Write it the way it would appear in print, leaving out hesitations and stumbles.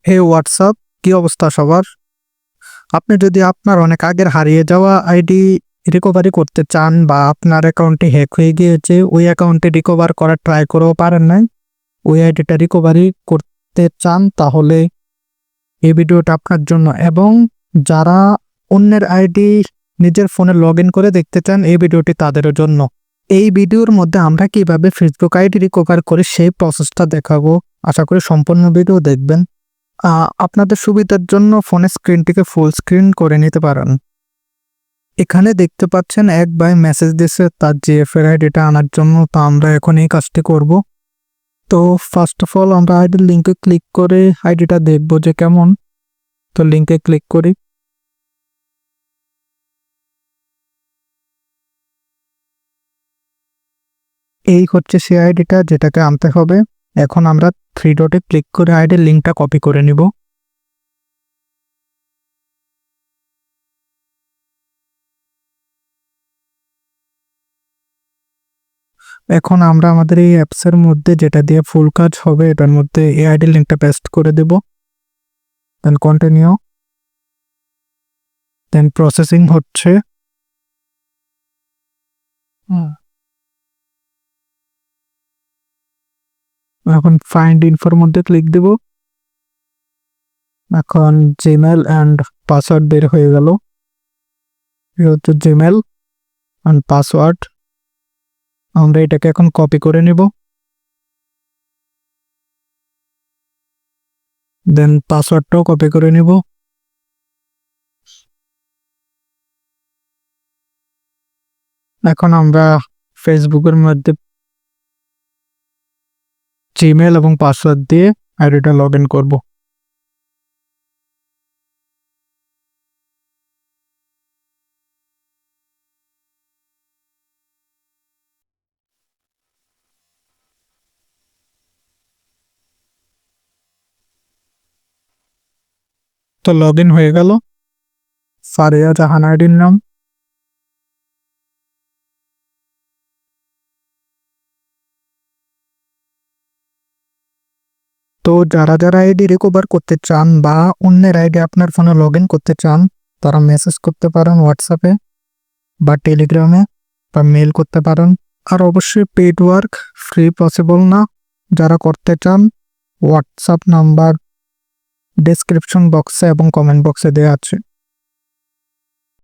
হে WhatsApp, কি অবস্থা সবার? আপনি যদি আপনার অনেক আগের হারিয়ে যাওয়া আইডি রিকভারি করতে চান বা আপনার অ্যাকাউন্টটি হ্যাক হয়ে গিয়েছে, ওই অ্যাকাউন্টে রিকভার করার ট্রাই করেও পারেন নাই, ওই আইডিটা রিকভারি করতে চান, তাহলে এই ভিডিওটা আপনার জন্য। এবং যারা অন্যের আইডি নিজের ফোনে লগ ইন করে দেখতে চান, এই ভিডিওটি তাদের জন্য। এই ভিডিওর মধ্যে আমরা কিভাবে ফেসবুক আইডি রিকভার করি সেই প্রসেসটা দেখাবো। আশা করি সম্পূর্ণ ভিডিও দেখবেন। আপনাদের সুবিধার জন্য ফোনের স্ক্রিনটিকে ফুল স্ক্রিন করে নিতে পারেন। এখানে দেখতে পাচ্ছেন এক ভাই মেসেজ দিয়েছে তার জিএফ এর আইডিটা আনার জন্য। তো আমরা এখন এই কাজটি করব। তো ফার্স্ট অফ অল আমরা আইডির লিঙ্কে ক্লিক করে আইডিটা দেখব যে কেমন। তো লিঙ্কে ক্লিক করি। এই হচ্ছে সেই আইডিটা যেটাকে আনতে হবে। এখন আমরা থ্রি ডটে ক্লিক করে আইডির লিঙ্কটা কপি করে নিব। এখন আমরা আমাদের এই অ্যাপসের মধ্যে যেটা দিয়ে ফুল কাজ হবে, এটার মধ্যে এই আইডির লিঙ্কটা পেস্ট করে দেব। দেন কন্টিনিউ। দেন প্রসেসিং হচ্ছে। এখন ফাইন্ড ইনফোর মধ্যে ক্লিক দেব। এখন জিমেল অ্যান্ড পাসওয়ার্ড বের হয়ে গেল। হচ্ছে জিমেল অ্যান্ড পাসওয়ার্ড। আমরা এটাকে এখন কপি করে নিব। দেন পাসওয়ার্ডটাও কপি করে নিব। এখন আমরা ফেসবুকের মধ্যে জিমেল এবং পাসওয়ার্ড দিয়ে আইডিটা লগ ইন করবো। তো লগ ইন হয়ে গেল। ফারিয়া জাহান আইডির নাম। তো যারা যারা আইডি রিকভার করতে চান বা অন্যের আইডি আপনার ফোনে লগ ইন করতে চান, তারা মেসেজ করতে পারেন হোয়াটসঅ্যাপে বা টেলিগ্রামে বা মেল করতে পারেন। আর অবশ্যই পেইড ওয়ার্ক ফ্রি পসিবল না। যারা করতে চান, হোয়াটসঅ্যাপ নাম্বার ডেসক্রিপশন বক্সে এবং কমেন্ট বক্সে দেওয়া আছে।